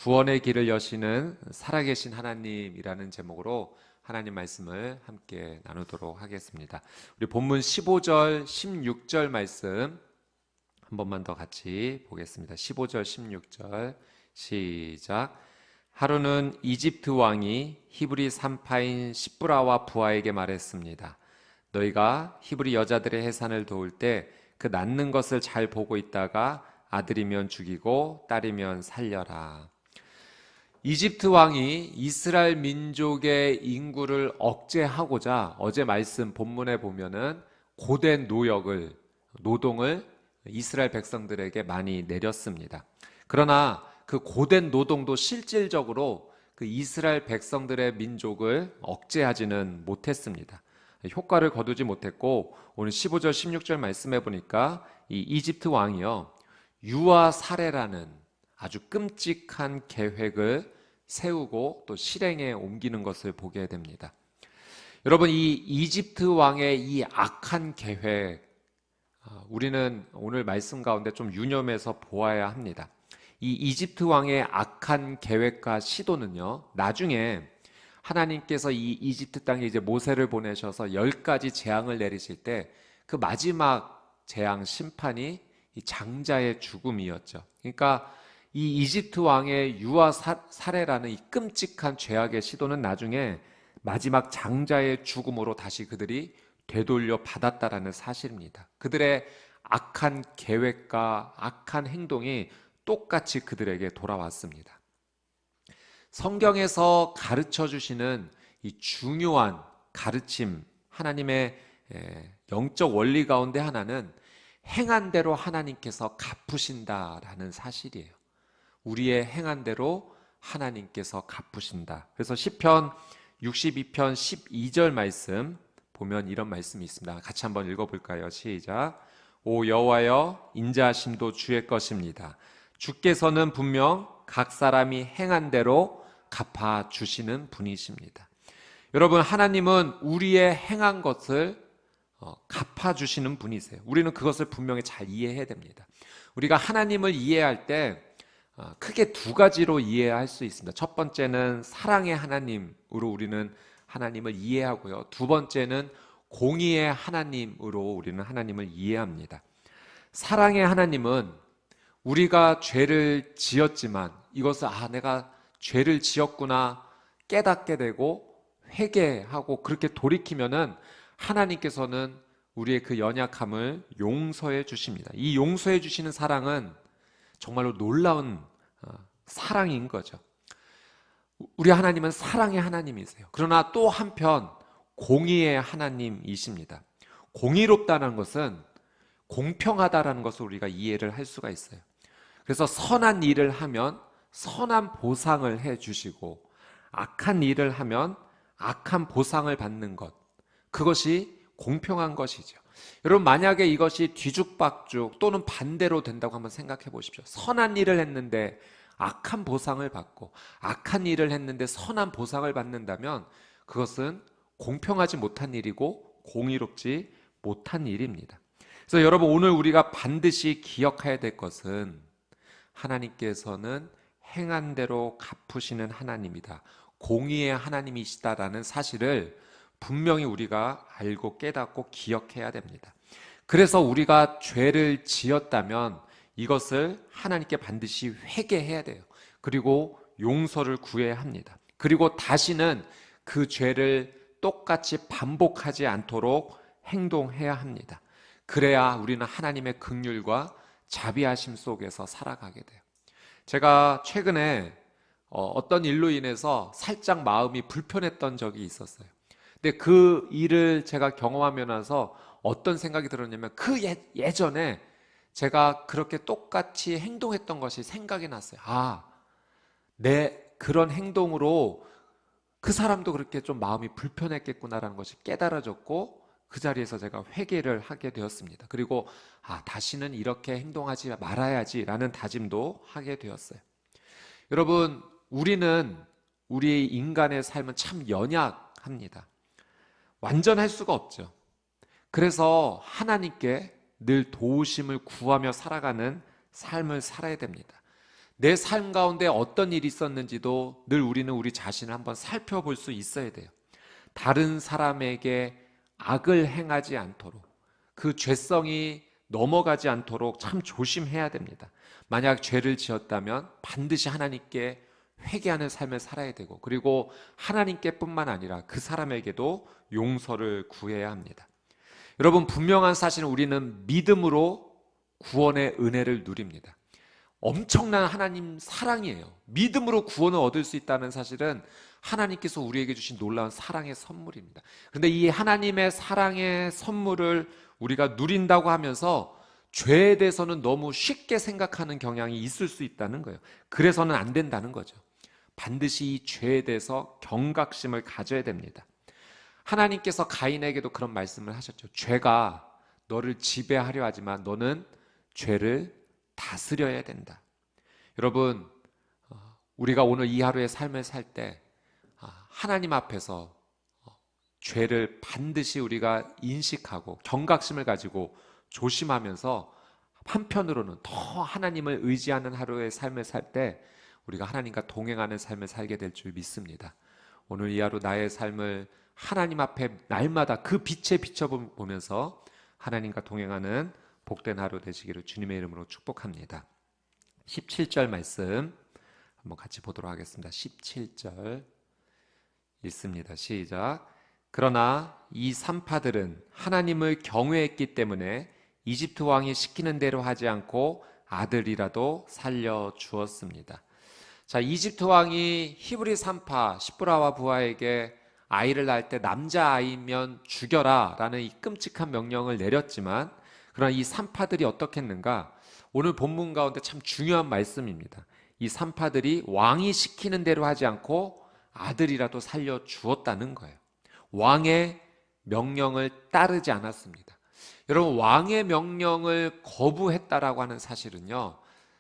구원의 길을 여시는 살아계신 하나님이라는 제목으로 하나님 말씀을 함께 나누도록 하겠습니다. 우리 본문 15절, 16절 말씀 한 번만 더 같이 보겠습니다. 15절, 16절 시작. 하루는 이집트 왕이 히브리 산파인 시브라와 부하에게 말했습니다. 너희가 히브리 여자들의 해산을 도울 때 그 낳는 것을 잘 보고 있다가 아들이면 죽이고 딸이면 살려라. 이집트 왕이 이스라엘 민족의 인구를 억제하고자 어제 말씀 본문에 보면은 고된 노동을 이스라엘 백성들에게 많이 내렸습니다. 그러나 그 고된 노동도 실질적으로 그 이스라엘 백성들의 민족을 억제하지는 못했습니다. 효과를 거두지 못했고, 오늘 15절 16절 말씀해 보니까 이 이집트 왕이요, 유아 살해라는 아주 끔찍한 계획을 세우고 또 실행에 옮기는 것을 보게 됩니다. 여러분, 이 이집트 왕의 이 악한 계획, 우리는 오늘 말씀 가운데 좀 유념해서 보아야 합니다. 이 이집트 왕의 악한 계획과 시도는요, 나중에 하나님께서 이 이집트 땅에 이제 모세를 보내셔서 10가지 재앙을 내리실 때 그 마지막 재앙 심판이 이 장자의 죽음이었죠. 그러니까 이 이집트 왕의 유아 살해라는 이 끔찍한 죄악의 시도는 나중에 마지막 장자의 죽음으로 다시 그들이 되돌려 받았다라는 사실입니다. 그들의 악한 계획과 악한 행동이 똑같이 그들에게 돌아왔습니다. 성경에서 가르쳐 주시는 이 중요한 가르침, 하나님의 영적 원리 가운데 하나는 행한 대로 하나님께서 갚으신다라는 사실이에요. 우리의 행한 대로 하나님께서 갚으신다. 그래서 시편 62편 12절 말씀 보면 이런 말씀이 있습니다. 같이 한번 읽어볼까요? 시작. 오 여호와여, 인자하심도 주의 것입니다. 주께서는 분명 각 사람이 행한 대로 갚아주시는 분이십니다. 여러분, 하나님은 우리의 행한 것을 갚아주시는 분이세요. 우리는 그것을 분명히 잘 이해해야 됩니다. 우리가 하나님을 이해할 때 크게 두 가지로 이해할 수 있습니다. 첫 번째는 사랑의 하나님으로 우리는 하나님을 이해하고요. 두 번째는 공의의 하나님으로 우리는 하나님을 이해합니다. 사랑의 하나님은 우리가 죄를 지었지만 이것을 내가 죄를 지었구나 깨닫게 되고 회개하고 그렇게 돌이키면은 하나님께서는 우리의 그 연약함을 용서해 주십니다. 이 용서해 주시는 사랑은 정말로 놀라운 사랑인 거죠. 우리 하나님은 사랑의 하나님이세요. 그러나 또 한편 공의의 하나님이십니다. 공의롭다는 것은 공평하다라는 것을 우리가 이해를 할 수가 있어요. 그래서 선한 일을 하면 선한 보상을 해 주시고 악한 일을 하면 악한 보상을 받는 것, 그것이 공평한 것이죠. 여러분, 만약에 이것이 뒤죽박죽 또는 반대로 된다고 한번 생각해 보십시오. 선한 일을 했는데 악한 보상을 받고 악한 일을 했는데 선한 보상을 받는다면 그것은 공평하지 못한 일이고 공의롭지 못한 일입니다. 그래서 여러분, 오늘 우리가 반드시 기억해야 될 것은 하나님께서는 행한 대로 갚으시는 하나님이다, 공의의 하나님이시다라는 사실을 분명히 우리가 알고 깨닫고 기억해야 됩니다. 그래서 우리가 죄를 지었다면 이것을 하나님께 반드시 회개해야 돼요. 그리고 용서를 구해야 합니다. 그리고 다시는 그 죄를 똑같이 반복하지 않도록 행동해야 합니다. 그래야 우리는 하나님의 긍휼과 자비하심 속에서 살아가게 돼요. 제가 최근에 어떤 일로 인해서 살짝 마음이 불편했던 적이 있었어요. 근데 그 일을 제가 경험하며 나서 어떤 생각이 들었냐면 그 예전에 제가 그렇게 똑같이 행동했던 것이 생각이 났어요. 내 그런 행동으로 그 사람도 그렇게 좀 마음이 불편했겠구나라는 것이 깨달아졌고 그 자리에서 제가 회개를 하게 되었습니다. 그리고 다시는 이렇게 행동하지 말아야지라는 다짐도 하게 되었어요. 여러분, 우리 인간의 삶은 참 연약합니다. 완전할 수가 없죠. 그래서 하나님께 늘 도우심을 구하며 살아가는 삶을 살아야 됩니다. 내 삶 가운데 어떤 일이 있었는지도 늘 우리는 우리 자신을 한번 살펴볼 수 있어야 돼요. 다른 사람에게 악을 행하지 않도록, 그 죄성이 넘어가지 않도록 참 조심해야 됩니다. 만약 죄를 지었다면 반드시 하나님께 회개하는 삶을 살아야 되고, 그리고 하나님께 뿐만 아니라 그 사람에게도 용서를 구해야 합니다. 여러분, 분명한 사실은 우리는 믿음으로 구원의 은혜를 누립니다. 엄청난 하나님 사랑이에요. 믿음으로 구원을 얻을 수 있다는 사실은 하나님께서 우리에게 주신 놀라운 사랑의 선물입니다. 그런데 이 하나님의 사랑의 선물을 우리가 누린다고 하면서 죄에 대해서는 너무 쉽게 생각하는 경향이 있을 수 있다는 거예요. 그래서는 안 된다는 거죠. 반드시 이 죄에 대해서 경각심을 가져야 됩니다. 하나님께서 가인에게도 그런 말씀을 하셨죠. 죄가 너를 지배하려 하지만 너는 죄를 다스려야 된다. 여러분, 우리가 오늘 이 하루의 삶을 살 때 하나님 앞에서 죄를 반드시 우리가 인식하고 경각심을 가지고 조심하면서 한편으로는 더 하나님을 의지하는 하루의 삶을 살 때 우리가 하나님과 동행하는 삶을 살게 될 줄 믿습니다. 오늘 이 하루 나의 삶을 하나님 앞에 날마다 그 빛에 비춰보면서 하나님과 동행하는 복된 하루 되시기를 주님의 이름으로 축복합니다. 17절 말씀 한번 같이 보도록 하겠습니다. 17절 읽습니다. 시작. 그러나 이 산파들은 하나님을 경외했기 때문에 이집트 왕이 시키는 대로 하지 않고 아들이라도 살려 주었습니다. 자, 이집트 왕이 히브리 산파 시브라와 부하에게 아이를 낳을 때 남자아이면 죽여라 라는 이 끔찍한 명령을 내렸지만, 그러나 이 산파들이 어떻게 했는가? 오늘 본문 가운데 참 중요한 말씀입니다. 이 산파들이 왕이 시키는 대로 하지 않고 아들이라도 살려 주었다는 거예요. 왕의 명령을 따르지 않았습니다. 여러분, 왕의 명령을 거부했다라고 하는 사실은요,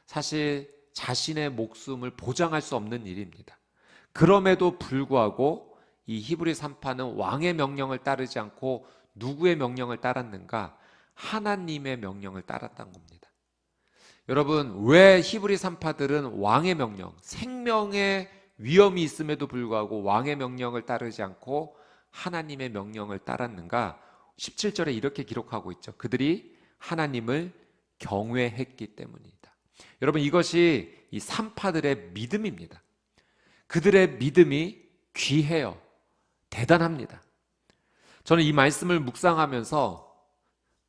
사실 자신의 목숨을 보장할 수 없는 일입니다. 그럼에도 불구하고 이 히브리 산파는 왕의 명령을 따르지 않고 누구의 명령을 따랐는가? 하나님의 명령을 따랐다는 겁니다. 여러분, 왜 히브리 산파들은 왕의 명령, 생명의 위험이 있음에도 불구하고 왕의 명령을 따르지 않고 하나님의 명령을 따랐는가? 17절에 이렇게 기록하고 있죠. 그들이 하나님을 경외했기 때문이다. 여러분, 이것이 이 산파들의 믿음입니다. 그들의 믿음이 귀해요. 대단합니다. 저는 이 말씀을 묵상하면서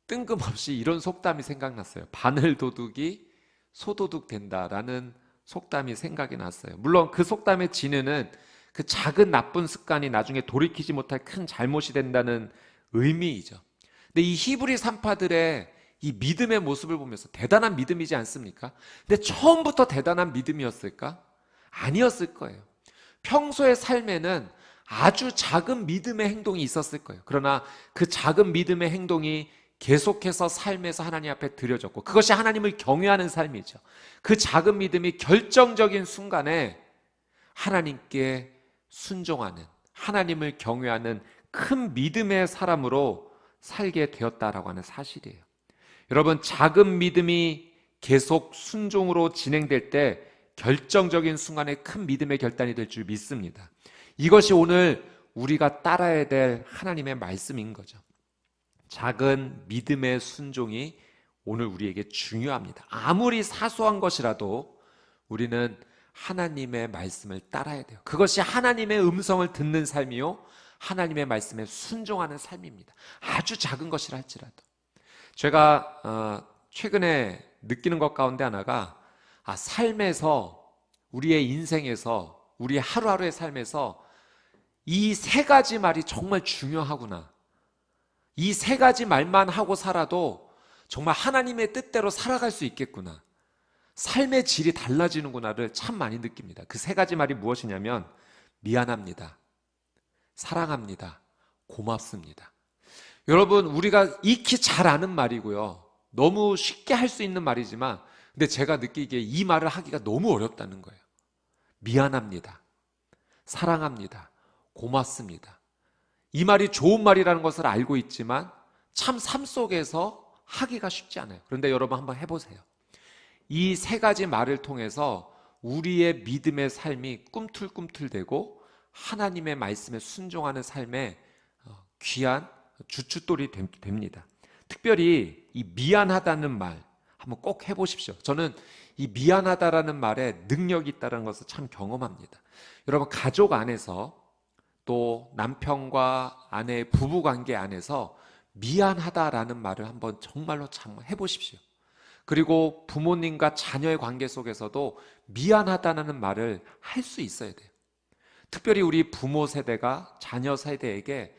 뜬금없이 이런 속담이 생각났어요. 바늘 도둑이 소도둑 된다라는 속담이 생각이 났어요. 물론 그 속담의 진해는 그 작은 나쁜 습관이 나중에 돌이키지 못할 큰 잘못이 된다는 의미이죠. 근데 이 히브리 산파들의 이 믿음의 모습을 보면서 대단한 믿음이지 않습니까? 근데 처음부터 대단한 믿음이었을까? 아니었을 거예요. 평소의 삶에는 아주 작은 믿음의 행동이 있었을 거예요. 그러나 그 작은 믿음의 행동이 계속해서 삶에서 하나님 앞에 드려졌고, 그것이 하나님을 경외하는 삶이죠. 그 작은 믿음이 결정적인 순간에 하나님께 순종하는, 하나님을 경외하는 큰 믿음의 사람으로 살게 되었다라고 하는 사실이에요. 여러분, 작은 믿음이 계속 순종으로 진행될 때 결정적인 순간에 큰 믿음의 결단이 될 줄 믿습니다. 이것이 오늘 우리가 따라야 될 하나님의 말씀인 거죠. 작은 믿음의 순종이 오늘 우리에게 중요합니다. 아무리 사소한 것이라도 우리는 하나님의 말씀을 따라야 돼요. 그것이 하나님의 음성을 듣는 삶이요, 하나님의 말씀에 순종하는 삶입니다. 아주 작은 것이라 할지라도. 제가 최근에 느끼는 것 가운데 하나가, 삶에서, 우리의 인생에서, 우리의 하루하루의 삶에서 이 세 가지 말이 정말 중요하구나. 이 세 가지 말만 하고 살아도 정말 하나님의 뜻대로 살아갈 수 있겠구나. 삶의 질이 달라지는구나를 참 많이 느낍니다. 그 세 가지 말이 무엇이냐면, 미안합니다, 사랑합니다, 고맙습니다. 여러분, 우리가 익히 잘 아는 말이고요, 너무 쉽게 할 수 있는 말이지만, 근데 제가 느끼기에 이 말을 하기가 너무 어렵다는 거예요. 미안합니다, 사랑합니다, 고맙습니다. 이 말이 좋은 말이라는 것을 알고 있지만 참 삶 속에서 하기가 쉽지 않아요. 그런데 여러분 한번 해보세요. 이 세 가지 말을 통해서 우리의 믿음의 삶이 꿈틀꿈틀대고 하나님의 말씀에 순종하는 삶에 귀한 주춧돌이 됩니다. 특별히 이 미안하다는 말 한번 꼭 해보십시오. 저는 이 미안하다라는 말에 능력이 있다는 것을 참 경험합니다. 여러분, 가족 안에서 또 남편과 아내의 부부관계 안에서 미안하다라는 말을 한번 정말로 참 해보십시오. 그리고 부모님과 자녀의 관계 속에서도 미안하다는 말을 할 수 있어야 돼요. 특별히 우리 부모 세대가 자녀 세대에게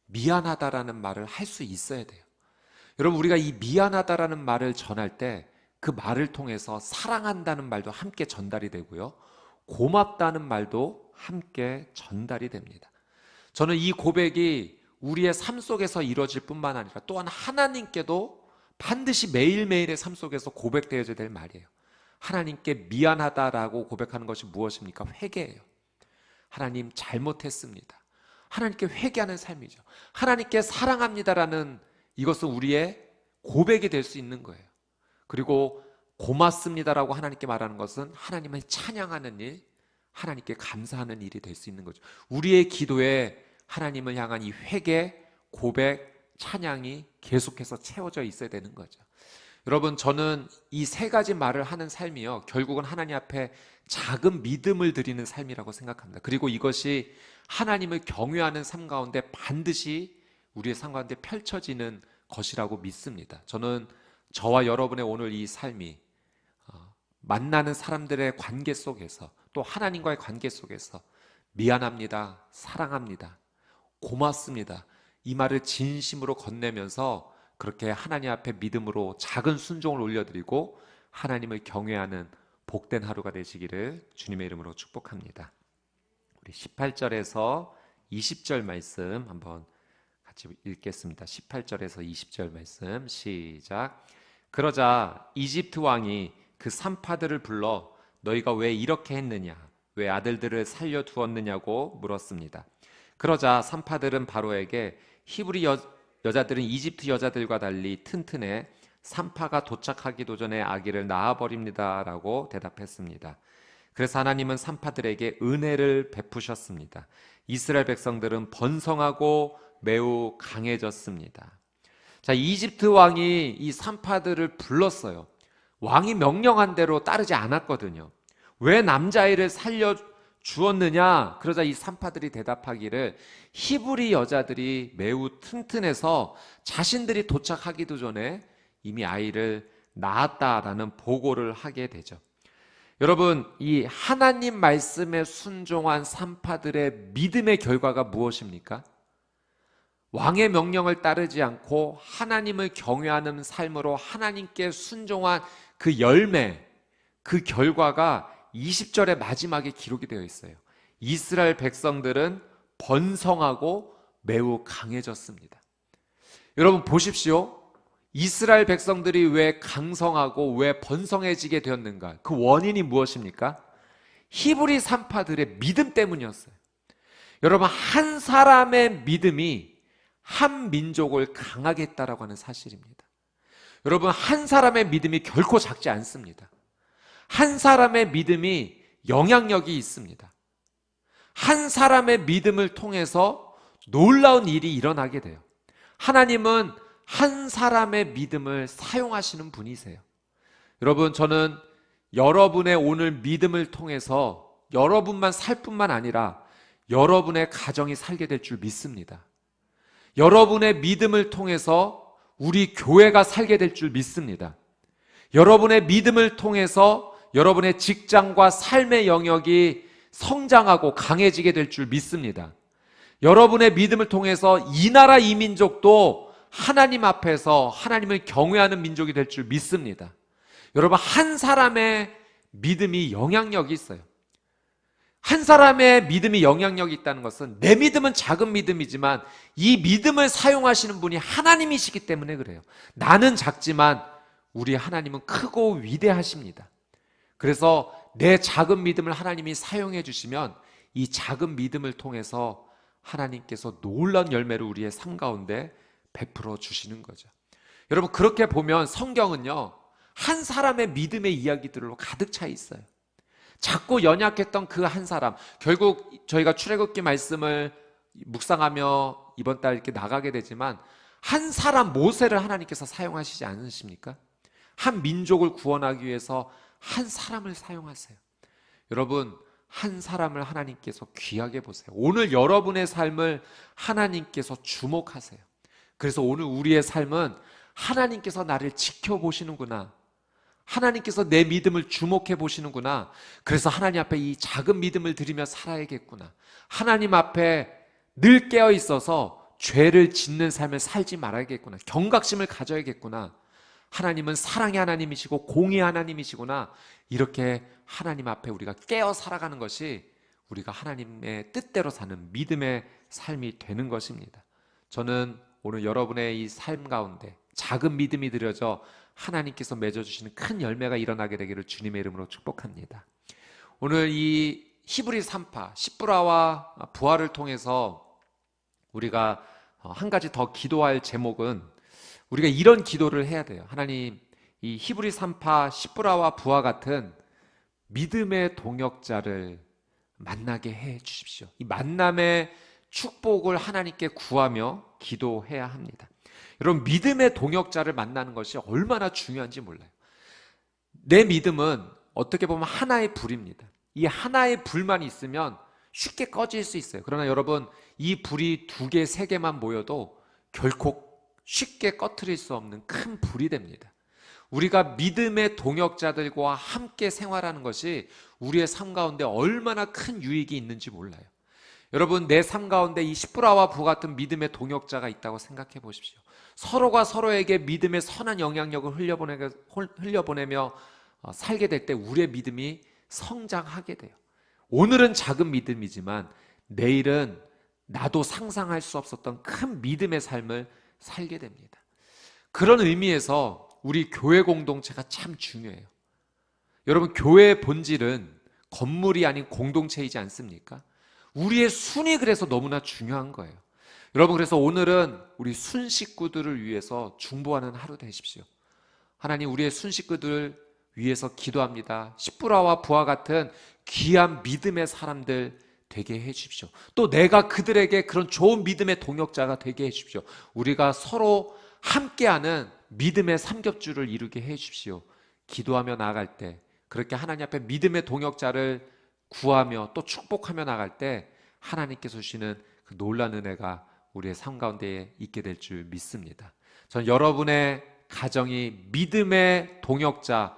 미안하다라는 말을 할 수 있어야 돼요. 여러분, 우리가 이 미안하다라는 말을 전할 때 그 말을 통해서 사랑한다는 말도 함께 전달이 되고요, 고맙다는 말도 함께 전달이 됩니다. 저는 이 고백이 우리의 삶 속에서 이루어질 뿐만 아니라 또한 하나님께도 반드시 매일매일의 삶 속에서 고백되어야 될 말이에요. 하나님께 미안하다라고 고백하는 것이 무엇입니까? 회개예요. 하나님, 잘못했습니다. 하나님께 회개하는 삶이죠. 하나님께 사랑합니다라는 이것은 우리의 고백이 될 수 있는 거예요. 그리고 고맙습니다라고 하나님께 말하는 것은 하나님을 찬양하는 일, 하나님께 감사하는 일이 될 수 있는 거죠. 우리의 기도에 하나님을 향한 이 회개, 고백, 찬양이 계속해서 채워져 있어야 되는 거죠. 여러분, 저는 이 세 가지 말을 하는 삶이요, 결국은 하나님 앞에 작은 믿음을 드리는 삶이라고 생각합니다. 그리고 이것이 하나님을 경외하는 삶 가운데 반드시 우리의 삶 가운데 펼쳐지는 것이라고 믿습니다. 저는 저와 여러분의 오늘 이 삶이 만나는 사람들의 관계 속에서 또 하나님과의 관계 속에서 미안합니다, 사랑합니다, 고맙습니다, 이 말을 진심으로 건네면서 그렇게 하나님 앞에 믿음으로 작은 순종을 올려드리고 하나님을 경외하는 복된 하루가 되시기를 주님의 이름으로 축복합니다. 우리 18절에서 20절 말씀 한번 같이 읽겠습니다. 18절에서 20절 말씀 시작. 그러자 이집트 왕이 그 산파들을 불러 너희가 왜 이렇게 했느냐, 왜 아들들을 살려두었느냐고 물었습니다. 그러자 산파들은 바로에게 히브리 여자들은 이집트 여자들과 달리 튼튼해 산파가 도착하기도 전에 아기를 낳아버립니다 라고 대답했습니다. 그래서 하나님은 산파들에게 은혜를 베푸셨습니다. 이스라엘 백성들은 번성하고 매우 강해졌습니다. 자, 이집트 왕이 이 산파들을 불렀어요. 왕이 명령한 대로 따르지 않았거든요. 왜 남자아이를 살려 주었느냐? 그러자 이 산파들이 대답하기를 히브리 여자들이 매우 튼튼해서 자신들이 도착하기도 전에 이미 아이를 낳았다라는 보고를 하게 되죠. 여러분, 이 하나님 말씀에 순종한 산파들의 믿음의 결과가 무엇입니까? 왕의 명령을 따르지 않고 하나님을 경외하는 삶으로 하나님께 순종한 그 열매, 그 결과가 20절의 마지막에 기록이 되어 있어요. 이스라엘 백성들은 번성하고 매우 강해졌습니다. 여러분 보십시오. 이스라엘 백성들이 왜 강성하고 왜 번성해지게 되었는가? 그 원인이 무엇입니까? 히브리 산파들의 믿음 때문이었어요. 여러분, 한 사람의 믿음이 한 민족을 강하게 했다라고 하는 사실입니다. 여러분, 한 사람의 믿음이 결코 작지 않습니다. 한 사람의 믿음이 영향력이 있습니다. 한 사람의 믿음을 통해서 놀라운 일이 일어나게 돼요. 하나님은 한 사람의 믿음을 사용하시는 분이세요. 여러분, 저는 여러분의 오늘 믿음을 통해서 여러분만 살 뿐만 아니라 여러분의 가정이 살게 될 줄 믿습니다. 여러분의 믿음을 통해서 우리 교회가 살게 될 줄 믿습니다. 여러분의 믿음을 통해서 여러분의 직장과 삶의 영역이 성장하고 강해지게 될 줄 믿습니다. 여러분의 믿음을 통해서 이 나라 이 민족도 하나님 앞에서 하나님을 경외하는 민족이 될 줄 믿습니다. 여러분, 한 사람의 믿음이 영향력이 있어요. 한 사람의 믿음이 영향력이 있다는 것은 내 믿음은 작은 믿음이지만 이 믿음을 사용하시는 분이 하나님이시기 때문에 그래요. 나는 작지만 우리 하나님은 크고 위대하십니다. 그래서 내 작은 믿음을 하나님이 사용해 주시면 이 작은 믿음을 통해서 하나님께서 놀라운 열매를 우리의 삶 가운데 베풀어 주시는 거죠. 여러분, 그렇게 보면 성경은요, 한 사람의 믿음의 이야기들로 가득 차 있어요. 작고 연약했던 그 한 사람, 결국 저희가 출애굽기 말씀을 묵상하며 이번 달 이렇게 나가게 되지만 한 사람 모세를 하나님께서 사용하시지 않으십니까? 한 민족을 구원하기 위해서 한 사람을 사용하세요. 여러분, 한 사람을 하나님께서 귀하게 보세요. 오늘 여러분의 삶을 하나님께서 주목하세요. 그래서 오늘 우리의 삶은 하나님께서 나를 지켜보시는구나, 하나님께서 내 믿음을 주목해 보시는구나, 그래서 하나님 앞에 이 작은 믿음을 드리며 살아야겠구나, 하나님 앞에 늘 깨어 있어서 죄를 짓는 삶을 살지 말아야겠구나, 경각심을 가져야겠구나, 하나님은 사랑의 하나님이시고 공의의 하나님이시구나, 이렇게 하나님 앞에 우리가 깨어 살아가는 것이 우리가 하나님의 뜻대로 사는 믿음의 삶이 되는 것입니다. 저는 오늘 여러분의 이 삶 가운데 작은 믿음이 들여져 하나님께서 맺어주시는 큰 열매가 일어나게 되기를 주님의 이름으로 축복합니다. 오늘 이 히브리 3파 십부라와 부하를 통해서 우리가 한 가지 더 기도할 제목은, 우리가 이런 기도를 해야 돼요. 하나님, 이 히브리 3파 십부라와 부하 같은 믿음의 동역자를 만나게 해 주십시오. 이 만남의 축복을 하나님께 구하며 기도해야 합니다. 여러분, 믿음의 동역자를 만나는 것이 얼마나 중요한지 몰라요. 내 믿음은 어떻게 보면 하나의 불입니다. 이 하나의 불만 있으면 쉽게 꺼질 수 있어요. 그러나 여러분, 이 불이 2개, 3개만 모여도 결코 쉽게 꺼트릴 수 없는 큰 불이 됩니다. 우리가 믿음의 동역자들과 함께 생활하는 것이 우리의 삶 가운데 얼마나 큰 유익이 있는지 몰라요. 여러분, 내 삶 가운데 이 십부라와 부 같은 믿음의 동역자가 있다고 생각해 보십시오. 서로가 서로에게 믿음의 선한 영향력을 흘려보내며 살게 될 때 우리의 믿음이 성장하게 돼요. 오늘은 작은 믿음이지만 내일은 나도 상상할 수 없었던 큰 믿음의 삶을 살게 됩니다. 그런 의미에서 우리 교회 공동체가 참 중요해요. 여러분, 교회의 본질은 건물이 아닌 공동체이지 않습니까? 우리의 순이 그래서 너무나 중요한 거예요. 여러분, 그래서 오늘은 우리 순 식구들을 위해서 중보하는 하루 되십시오. 하나님, 우리의 순 식구들을 위해서 기도합니다. 십부라와 부하 같은 귀한 믿음의 사람들 되게 해 주십시오. 또 내가 그들에게 그런 좋은 믿음의 동역자가 되게 해 주십시오. 우리가 서로 함께하는 믿음의 삼겹줄을 이루게 해 주십시오. 기도하며 나아갈 때, 그렇게 하나님 앞에 믿음의 동역자를 구하며 또 축복하며 나갈 때 하나님께서 주시는 그 놀라운 은혜가 우리의 삶 가운데 있게 될 줄 믿습니다. 저는 여러분의 가정이 믿음의 동역자,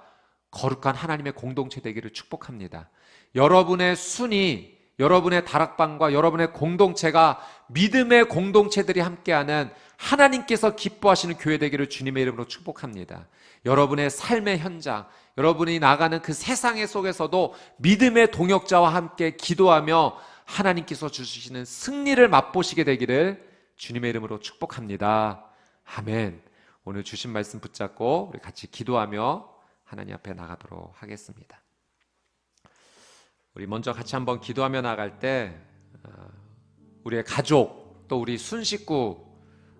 거룩한 하나님의 공동체 되기를 축복합니다. 여러분의 순이, 여러분의 다락방과 여러분의 공동체가 믿음의 공동체들이 함께하는 하나님께서 기뻐하시는 교회 되기를 주님의 이름으로 축복합니다. 여러분의 삶의 현장, 여러분이 나가는 그 세상 속에서도 믿음의 동역자와 함께 기도하며 하나님께서 주시는 승리를 맛보시게 되기를 주님의 이름으로 축복합니다. 아멘. 오늘 주신 말씀 붙잡고 우리 같이 기도하며 하나님 앞에 나가도록 하겠습니다. 우리 먼저 같이 한번 기도하며 나갈 때 우리의 가족 또 우리 순식구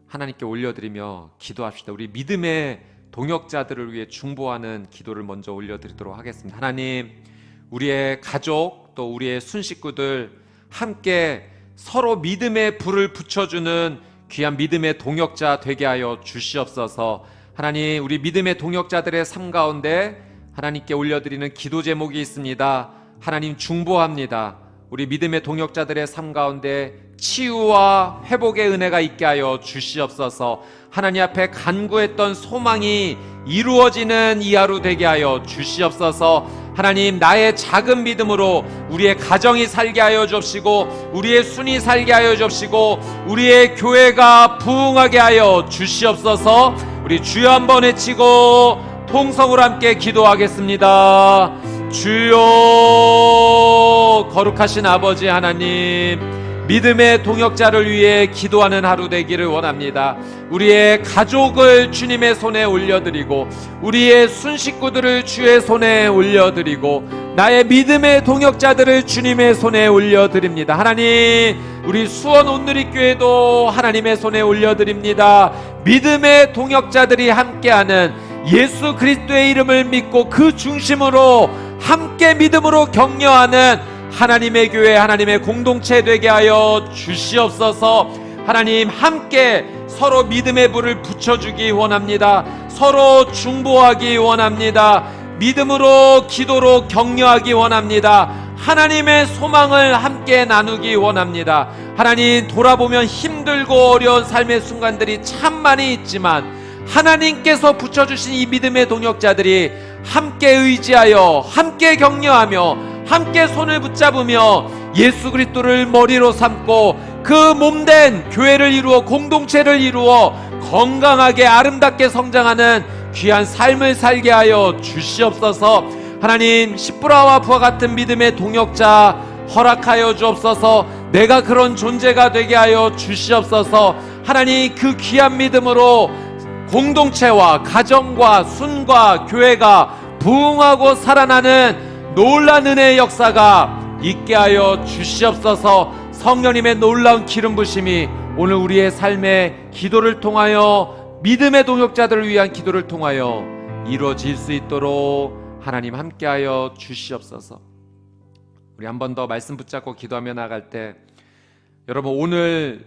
하나님께 올려드리며 기도합시다. 우리 믿음의 동역자들을 위해 중보하는 기도를 먼저 올려드리도록 하겠습니다. 하나님, 우리의 가족 또 우리의 순식구들 함께 서로 믿음의 불을 붙여주는 귀한 믿음의 동역자 되게 하여 주시옵소서. 하나님, 우리 믿음의 동역자들의 삶 가운데 하나님께 올려드리는 기도 제목이 있습니다. 하나님, 중보합니다. 우리 믿음의 동역자들의 삶 가운데 치유와 회복의 은혜가 있게 하여 주시옵소서. 하나님 앞에 간구했던 소망이 이루어지는 이 하루 되게 하여 주시옵소서. 하나님, 나의 작은 믿음으로 우리의 가정이 살게 하여 주옵시고 우리의 순이 살게 하여 주옵시고 우리의 교회가 부흥하게 하여 주시옵소서. 우리 주여 한번 외치고 통성으로 함께 기도하겠습니다. 주여, 거룩하신 아버지 하나님, 믿음의 동역자를 위해 기도하는 하루 되기를 원합니다. 우리의 가족을 주님의 손에 올려드리고 우리의 순식구들을 주의 손에 올려드리고 나의 믿음의 동역자들을 주님의 손에 올려드립니다. 하나님, 우리 수원 온누리교회도 하나님의 손에 올려드립니다. 믿음의 동역자들이 함께하는 예수 그리스도의 이름을 믿고 그 중심으로 함께 믿음으로 격려하는 하나님의 교회, 하나님의 공동체 되게 하여 주시옵소서. 하나님, 함께 서로 믿음의 불을 붙여주기 원합니다. 서로 중보하기 원합니다. 믿음으로 기도로 격려하기 원합니다. 하나님의 소망을 함께 나누기 원합니다. 하나님, 돌아보면 힘들고 어려운 삶의 순간들이 참 많이 있지만 하나님께서 붙여주신 이 믿음의 동역자들이 함께 의지하여, 함께 격려하며, 함께 손을 붙잡으며 예수 그리스도를 머리로 삼고 그 몸된 교회를 이루어, 공동체를 이루어 건강하게 아름답게 성장하는 귀한 삶을 살게 하여 주시옵소서. 하나님, 십부라와 부와 같은 믿음의 동역자 허락하여 주옵소서. 내가 그런 존재가 되게 하여 주시옵소서. 하나님, 그 귀한 믿음으로 공동체와 가정과 순과 교회가 부흥하고 살아나는 놀라운 은혜의 역사가 있게 하여 주시옵소서. 성령님의 놀라운 기름 부심이 오늘 우리의 삶의 기도를 통하여, 믿음의 동역자들을 위한 기도를 통하여 이루어질 수 있도록 하나님 함께하여 주시옵소서. 우리 한 번 더 말씀 붙잡고 기도하며 나갈 때, 여러분, 오늘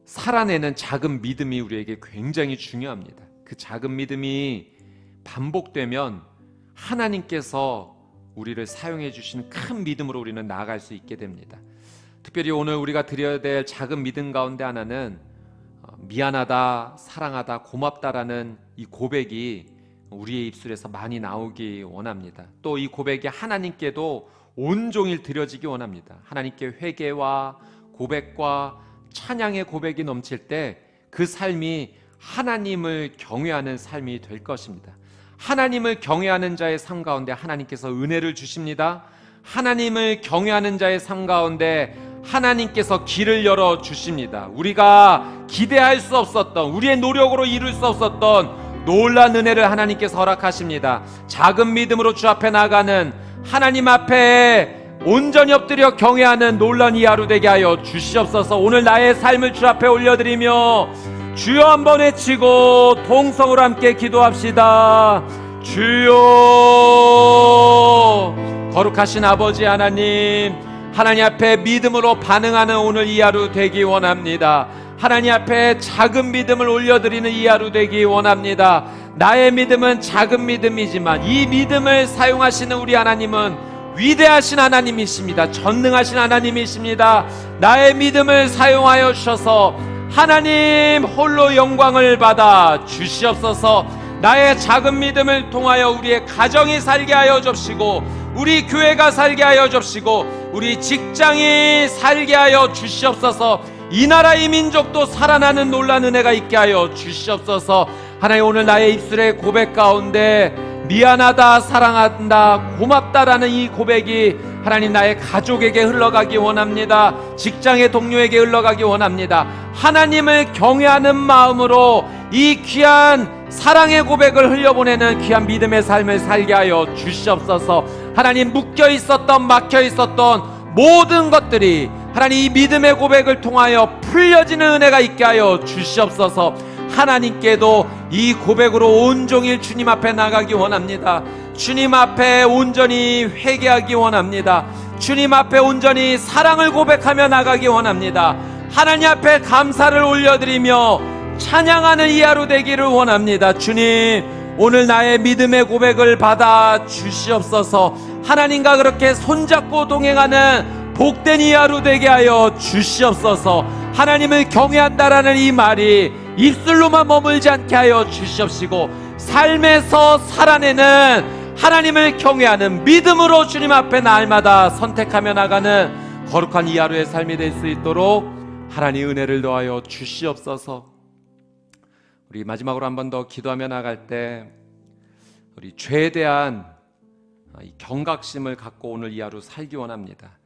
살아내는 작은 믿음이 우리에게 굉장히 중요합니다. 그 작은 믿음이 반복되면 하나님께서 우리를 사용해 주시는 큰 믿음으로 우리는 나아갈 수 있게 됩니다. 특별히 오늘 우리가 드려야 될 작은 믿음 가운데 하나는 미안하다, 사랑하다, 고맙다라는 이 고백이 우리의 입술에서 많이 나오기 원합니다. 또 이 고백이 하나님께도 온종일 드려지기 원합니다. 하나님께 회개와 고백과 찬양의 고백이 넘칠 때 그 삶이 하나님을 경외하는 삶이 될 것입니다. 하나님을 경외하는 자의 삶 가운데 하나님께서 은혜를 주십니다. 하나님을 경외하는 자의 삶 가운데 하나님께서 길을 열어 주십니다. 우리가 기대할 수 없었던, 우리의 노력으로 이룰 수 없었던 놀라운 은혜를 하나님께서 허락하십니다. 작은 믿음으로 주 앞에 나가는, 하나님 앞에 온전히 엎드려 경외하는 놀라운 이 하루 되게 하여 주시옵소서. 오늘 나의 삶을 주 앞에 올려드리며 주여 한번 외치고 동성으로 함께 기도합시다. 주여. 거룩하신 아버지 하나님, 하나님 앞에 믿음으로 반응하는 오늘 이 하루 되기 원합니다. 하나님 앞에 작은 믿음을 올려드리는 이 하루 되기 원합니다. 나의 믿음은 작은 믿음이지만 이 믿음을 사용하시는 우리 하나님은 위대하신 하나님이십니다. 전능하신 하나님이십니다. 나의 믿음을 사용하여 주셔서 하나님 홀로 영광을 받아 주시옵소서. 나의 작은 믿음을 통하여 우리의 가정이 살게 하여 주시고, 우리 교회가 살게 하여 주시고, 우리 직장이 살게 하여 주시옵소서. 이 나라 이 민족도 살아나는 놀라운 은혜가 있게 하여 주시옵소서. 하나님, 오늘 나의 입술의 고백 가운데 미안하다, 사랑한다, 고맙다라는 이 고백이 하나님 나의 가족에게 흘러가기 원합니다. 직장의 동료에게 흘러가기 원합니다. 하나님을 경외하는 마음으로 이 귀한 사랑의 고백을 흘려보내는 귀한 믿음의 삶을 살게 하여 주시옵소서. 하나님, 묶여 있었던, 막혀 있었던 모든 것들이 하나님 이 믿음의 고백을 통하여 풀려지는 은혜가 있게 하여 주시옵소서. 하나님께도 이 고백으로 온종일 주님 앞에 나가기 원합니다. 주님 앞에 온전히 회개하기 원합니다. 주님 앞에 온전히 사랑을 고백하며 나가기 원합니다. 하나님 앞에 감사를 올려드리며 찬양하는 이 하루 되기를 원합니다. 주님, 오늘 나의 믿음의 고백을 받아 주시옵소서. 하나님과 그렇게 손잡고 동행하는 복된 이 하루 되게 하여 주시옵소서. 하나님을 경외한다라는 이 말이 입술로만 머물지 않게 하여 주시옵시고, 삶에서 살아내는 하나님을 경외하는 믿음으로 주님 앞에 날마다 선택하며 나가는 거룩한 이 하루의 삶이 될 수 있도록 하나님 은혜를 더하여 주시옵소서. 우리 마지막으로 한 번 더 기도하며 나갈 때 우리 죄에 대한 이 경각심을 갖고 오늘 이 하루 살기 원합니다.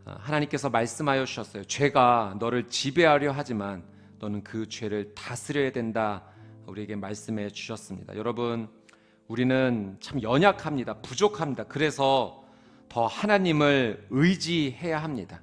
하나님께서 말씀하여 주셨어요. 죄가 너를 지배하려 하지만 너는 그 죄를 다스려야 된다. 우리에게 말씀해 주셨습니다. 여러분, 우리는 참 연약합니다. 부족합니다. 그래서 더 하나님을 의지해야 합니다.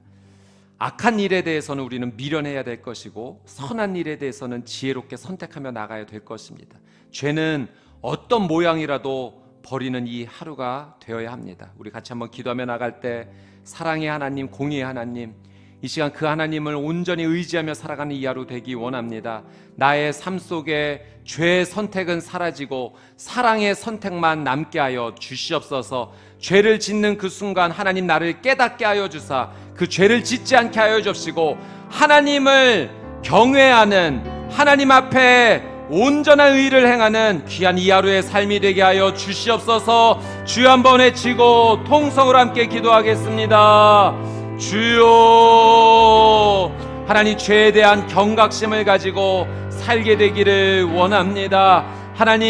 악한 일에 대해서는 우리는 미련해야 될 것이고, 선한 일에 대해서는 지혜롭게 선택하며 나가야 될 것입니다. 죄는 어떤 모양이라도 버리는 이 하루가 되어야 합니다. 우리 같이 한번 기도하며 나갈 때 사랑의 하나님, 공의의 하나님, 이 시간 그 하나님을 온전히 의지하며 살아가는 이 하루 되기 원합니다. 나의 삶 속에 죄의 선택은 사라지고 사랑의 선택만 남게 하여 주시옵소서. 죄를 짓는 그 순간 하나님 나를 깨닫게 하여 주사 그 죄를 짓지 않게 하여 주시고 하나님을 경외하는, 하나님 앞에 온전한 의를 행하는 귀한 이 하루의 삶이 되게 하여 주시옵소서. 주여 한번 외치고 통성으로 함께 기도하겠습니다. 주여, 하나님 죄에 대한 경각심을 가지고 살게 되기를 원합니다. 하나님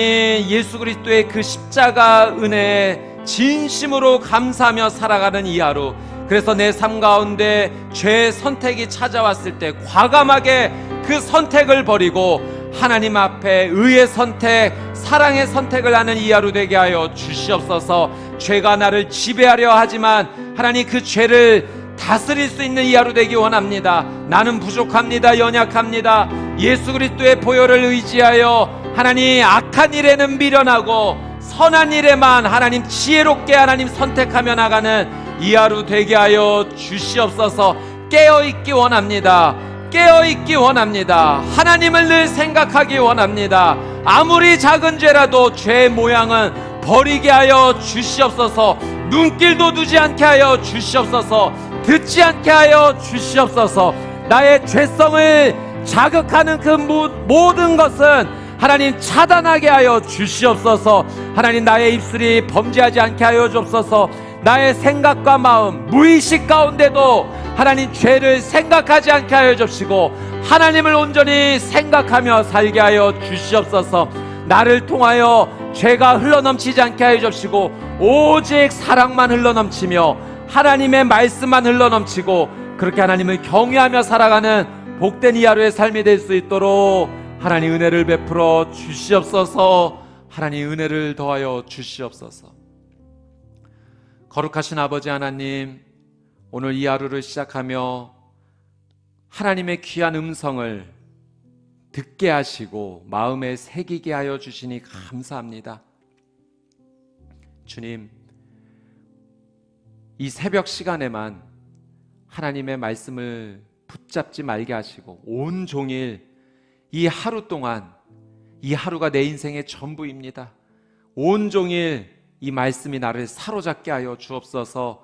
예수 그리스도의 그 십자가 은혜에 진심으로 감사하며 살아가는 이 하루, 그래서 내 삶 가운데 죄의 선택이 찾아왔을 때 과감하게 그 선택을 버리고 하나님 앞에 의의 선택, 사랑의 선택을 하는 이 하루 되게 하여 주시옵소서. 죄가 나를 지배하려 하지만 하나님 그 죄를 다스릴 수 있는 이 하루 되기 원합니다. 나는 부족합니다. 연약합니다. 예수 그리스도의 보혈을 의지하여 하나님 악한 일에는 미련하고 선한 일에만 하나님 지혜롭게 하나님 선택하며 나가는 이 하루 되게 하여 주시옵소서. 깨어있기 원합니다. 깨어있기 원합니다. 하나님을 늘 생각하기 원합니다. 아무리 작은 죄라도 죄의 모양은 버리게 하여 주시옵소서. 눈길도 두지 않게 하여 주시옵소서. 듣지 않게 하여 주시옵소서. 나의 죄성을 자극하는 그 모든 것은 하나님 차단하게 하여 주시옵소서. 하나님 나의 입술이 범죄하지 않게 하여 주옵소서. 나의 생각과 마음 무의식 가운데도 하나님 죄를 생각하지 않게 하여 주시고 하나님을 온전히 생각하며 살게 하여 주시옵소서. 나를 통하여 죄가 흘러넘치지 않게 하여 주시고 오직 사랑만 흘러넘치며 하나님의 말씀만 흘러넘치고 그렇게 하나님을 경외하며 살아가는 복된 이 하루의 삶이 될 수 있도록 하나님 은혜를 베풀어 주시옵소서. 하나님 은혜를 더하여 주시옵소서. 거룩하신 아버지 하나님, 오늘 이 하루를 시작하며 하나님의 귀한 음성을 듣게 하시고 마음에 새기게 하여 주시니 감사합니다. 주님, 이 새벽 시간에만 하나님의 말씀을 붙잡지 말게 하시고 온종일 이 하루 동안, 이 하루가 내 인생의 전부입니다. 온종일 이 말씀이 나를 사로잡게 하여 주옵소서.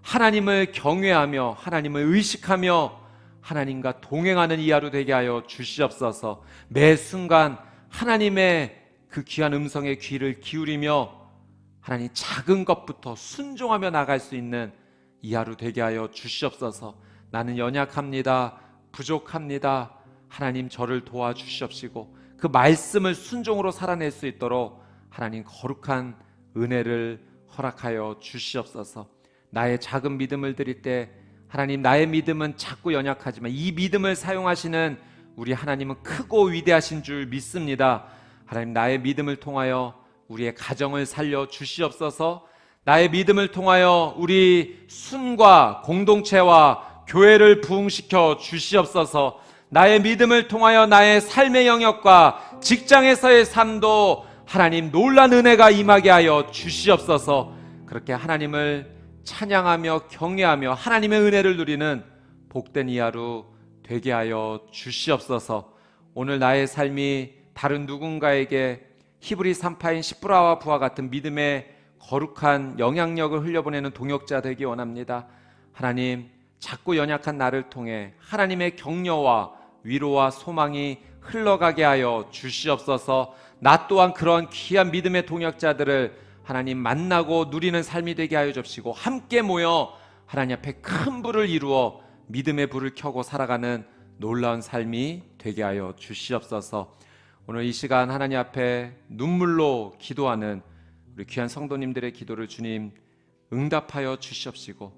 하나님을 경외하며 하나님을 의식하며 하나님과 동행하는 이 하루 되게 하여 주시옵소서. 매 순간 하나님의 그 귀한 음성에 귀를 기울이며 하나님 작은 것부터 순종하며 나갈 수 있는 이 하루 되게 하여 주시옵소서. 나는 연약합니다. 부족합니다. 하나님 저를 도와주시옵시고 그 말씀을 순종으로 살아낼 수 있도록 하나님 거룩한 은혜를 허락하여 주시옵소서. 나의 작은 믿음을 드릴 때 하나님 나의 믿음은 작고 연약하지만 이 믿음을 사용하시는 우리 하나님은 크고 위대하신 줄 믿습니다. 하나님 나의 믿음을 통하여 우리의 가정을 살려 주시옵소서. 나의 믿음을 통하여 우리 순과 공동체와 교회를 부흥시켜 주시옵소서. 나의 믿음을 통하여 나의 삶의 영역과 직장에서의 삶도 하나님 놀란 은혜가 임하게 하여 주시옵소서. 그렇게 하나님을 찬양하며 경외하며 하나님의 은혜를 누리는 복된 이 하루 되게 하여 주시옵소서. 오늘 나의 삶이 다른 누군가에게 히브리 3파인 시브라와 부와 같은 믿음의 거룩한 영향력을 흘려보내는 동역자 되기 원합니다. 하나님, 작고 연약한 나를 통해 하나님의 격려와 위로와 소망이 흘러가게 하여 주시옵소서. 나 또한 그런 귀한 믿음의 동역자들을 하나님 만나고 누리는 삶이 되게 하여 주시고 함께 모여 하나님 앞에 큰 불을 이루어 믿음의 불을 켜고 살아가는 놀라운 삶이 되게 하여 주시옵소서. 오늘 이 시간 하나님 앞에 눈물로 기도하는 우리 귀한 성도님들의 기도를 주님 응답하여 주시옵시고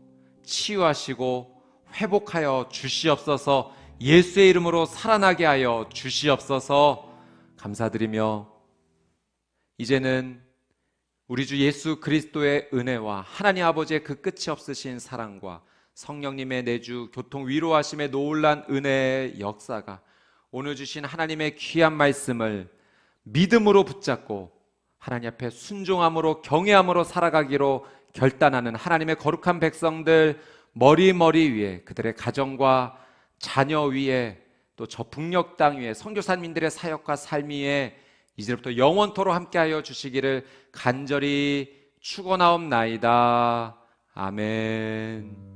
치유하시고 회복하여 주시옵소서. 예수의 이름으로 살아나게 하여 주시옵소서. 감사드리며 이제는 우리 주 예수 그리스도의 은혜와 하나님 아버지의 그 끝이 없으신 사랑과 성령님의 내주 교통 위로하심의 놀란 은혜의 역사가 오늘 주신 하나님의 귀한 말씀을 믿음으로 붙잡고 하나님 앞에 순종함으로 경외함으로 살아가기로 결단하는 하나님의 거룩한 백성들 머리 위에, 그들의 가정과 자녀 위에, 또 저 북녘 땅 위에 선교사님들의 사역과 삶 위에 이제부터 영원토록 함께하여 주시기를 간절히 축원하옵나이다. 아멘.